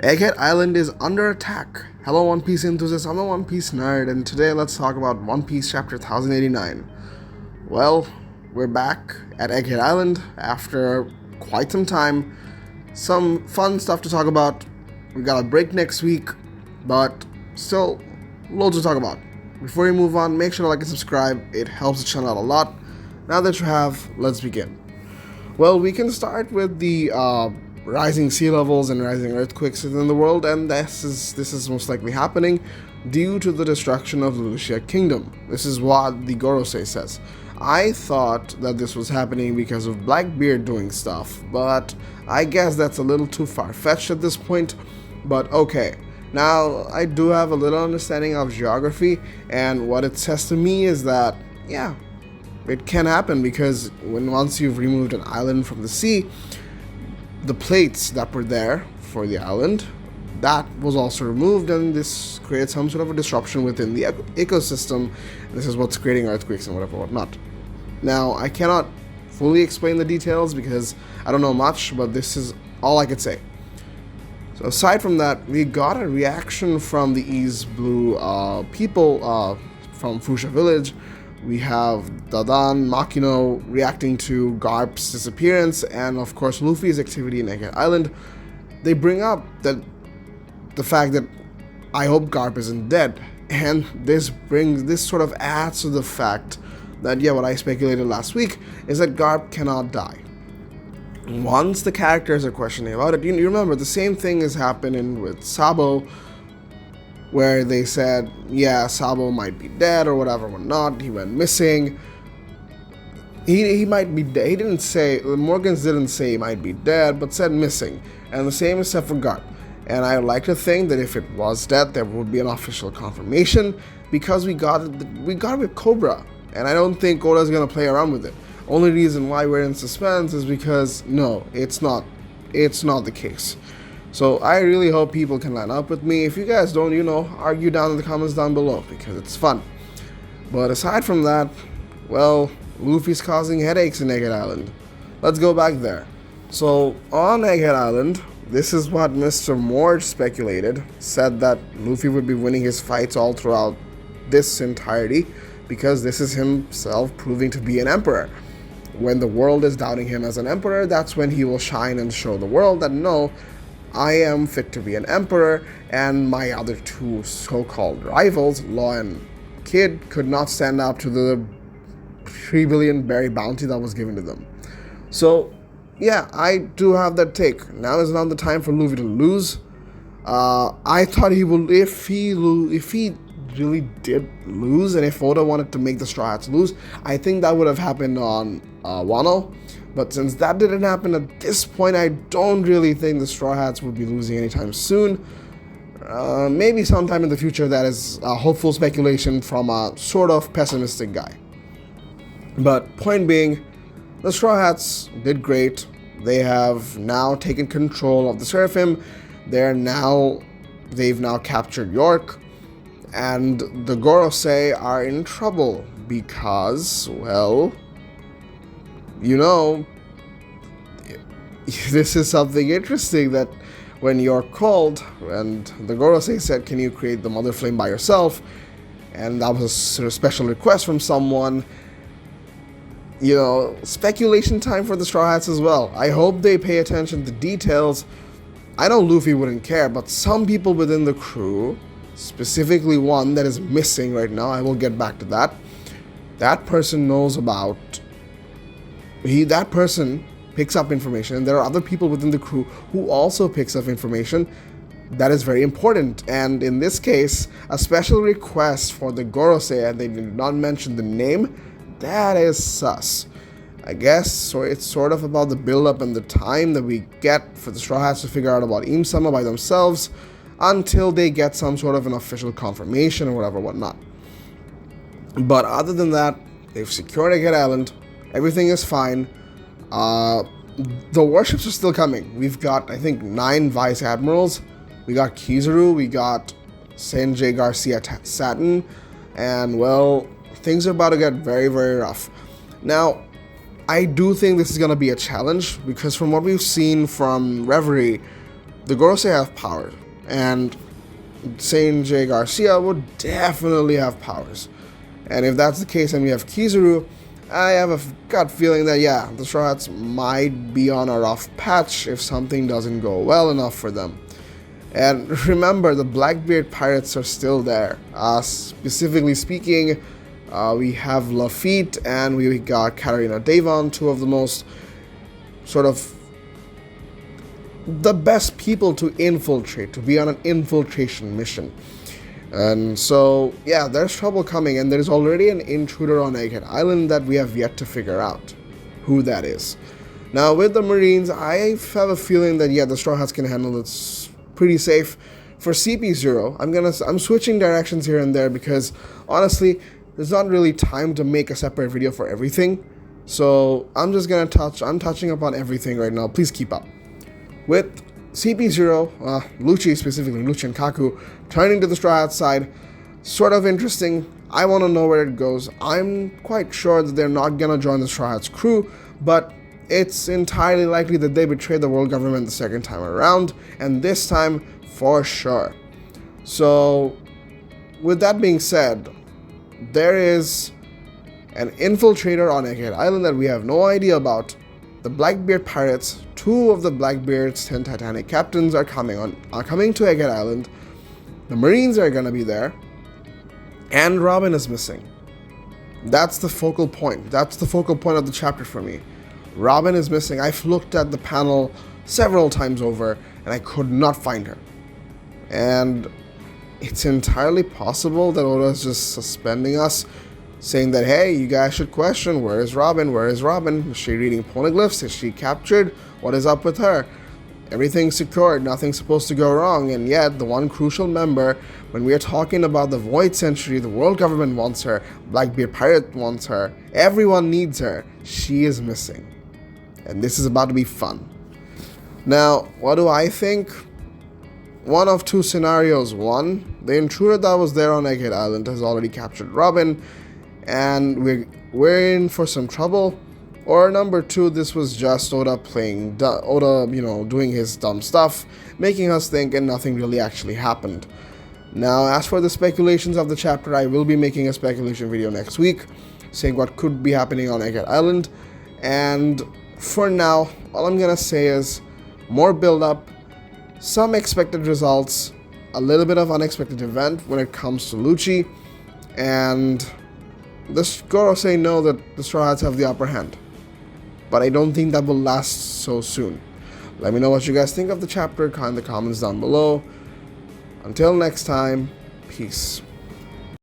Egghead Island is under attack. Hello One Piece enthusiasts, I'm a One Piece nerd, and today let's talk about One Piece chapter 1089. Well, we're back at Egghead Island after quite some time. Some fun stuff to talk about. We got a break next week, but still loads to talk about. Before we move on, make sure to like and subscribe, it helps the channel out a lot. Now that you have, let's begin. Well, we can start with the rising sea levels and rising earthquakes in the world, and this is most likely happening due to the destruction of the Lucia Kingdom. This is what the Gorosei says. I thought that this was happening because of Blackbeard doing stuff, but I guess that's a little too far-fetched at this point, but okay. Now, I do have a little understanding of geography, and what it says to me is that, yeah, it can happen because once you've removed an island from the sea, the plates that were there for the island, that was also removed, and this creates some sort of a disruption within the ecosystem. This is what's creating earthquakes and whatnot. Now, I cannot fully explain the details because I don't know much, but this is all I could say. So aside from that, we got a reaction from the East Blue people from Fuchsia Village. We have Dadan, Makino reacting to Garp's disappearance, and of course Luffy's activity in Egghead Island. They bring up the fact that I hope Garp isn't dead, and this sort of adds to the fact that, yeah, what I speculated last week is that Garp cannot die. Once the characters are questioning about it, you remember the same thing is happening with Sabo, where they said, yeah, Sabo might be dead or whatever, whatnot. He went missing. He might be dead. He didn't say, Morgans didn't say he might be dead, but said missing. And the same is said for Garp. And I would like to think that if it was dead, there would be an official confirmation, because we got it with Cobra. And I don't think Oda's gonna play around with it. Only reason why we're in suspense is because, no, it's not the case. So I really hope people can line up with me. If you guys don't, argue down in the comments down below, because it's fun. But aside from that, well, Luffy's causing headaches in Egghead Island. Let's go back there. So on Egghead Island, this is what Mr. Morge speculated, said that Luffy would be winning his fights all throughout this entirety, because this is himself proving to be an emperor. When the world is doubting him as an emperor, that's when he will shine and show the world that, no, I am fit to be an emperor, and my other two so-called rivals, Law and Kid, could not stand up to the 3 billion berry bounty that was given to them. So, yeah, I do have that take. Now is not the time for Luffy to lose. I thought he will, if he really did lose, and if Oda wanted to make the Straw Hats lose, I think that would have happened on Wano. But since that didn't happen at this point, I don't really think the Straw Hats would be losing anytime soon. Maybe sometime in the future. That is a hopeful speculation from a sort of pessimistic guy. But point being, the Straw Hats did great. They have now taken control of the Seraphim. They've now captured York. And the Gorosei are in trouble because, well, this is something interesting, that when you're called, and the Gorosei said, can you create the Mother Flame by yourself? And that was a sort of special request from someone. Speculation time for the Straw Hats as well. I hope they pay attention to details. I know Luffy wouldn't care, but some people within the crew, specifically one that is missing right now, I will get back to that. That person knows about... that person picks up information, and there are other people within the crew who also picks up information that is very important. And in this case, a special request for the Gorosei, and they did not mention the name, that is sus. I guess so. It's sort of about the build-up and the time that we get for the Straw Hats to figure out about Im-sama by themselves, until they get some sort of an official confirmation or whatnot. But other than that, they've secured Egghead Island. Everything is fine. The warships are still coming. We've got, I think, 9 Vice Admirals. We got Kizaru. We got Sanjay Garcia Satin. And, well, things are about to get very, very rough. Now, I do think this is going to be a challenge, because from what we've seen from Reverie, the Gorosei have power, and Saint J. Garcia would definitely have powers. And if that's the case and we have Kizaru, I have a gut feeling that, yeah, the Straw Hats might be on a rough patch if something doesn't go well enough for them. And remember, the Blackbeard pirates are still there. Specifically speaking, we have Lafitte and we got Katarina Devon, two of the most sort of the best people to infiltrate, to be on an infiltration mission. And so, yeah, there's trouble coming, and there's already an intruder on Egghead Island that we have yet to figure out who that is. Now, with the Marines, I have a feeling that, yeah, the Straw Hats can handle it pretty safe. For CP0, I'm switching directions here and there because, honestly, there's not really time to make a separate video for everything. So, I'm touching upon everything right now. Please keep up. With CP0, Lucci specifically, Lucci and Kaku, turning to the Straw Hat side, sort of interesting. I want to know where it goes. I'm quite sure that they're not going to join the Straw Hat's crew, but it's entirely likely that they betrayed the world government the second time around, and this time for sure. So, with that being said, there is an infiltrator on Egghead Island that we have no idea about. The Blackbeard pirates, two of the Blackbeard's 10 Titanic captains are coming to Egghead Island. The Marines are gonna be there, and Robin is missing. That's the focal point. That's the focal point of the chapter for me. Robin is missing. I've looked at the panel several times over, and I could not find her. And it's entirely possible that Oda is just suspending us, saying that, hey, you guys should question, where is Robin? Where is Robin? Is she reading poneglyphs? Is she captured? What is up with her? Everything's secured, nothing's supposed to go wrong, and yet the one crucial member, when we are talking about the Void Century, the world government wants her, Blackbeard Pirate wants her, everyone needs her, she is missing. And this is about to be fun. Now, what do I think? One of two scenarios. One, the intruder that was there on Egghead Island has already captured Robin, and we're in for some trouble. Or number two, this was just Oda doing his dumb stuff, making us think, and nothing really actually happened. Now, as for the speculations of the chapter, I will be making a speculation video next week, saying what could be happening on Egghead Island. And for now, all I'm gonna say is more build-up, some expected results, a little bit of unexpected event when it comes to Lucci, and the Gorosei know that the Straw Hats have the upper hand. But I don't think that will last so soon. Let me know what you guys think of the chapter in the comments down below. Until next time, peace.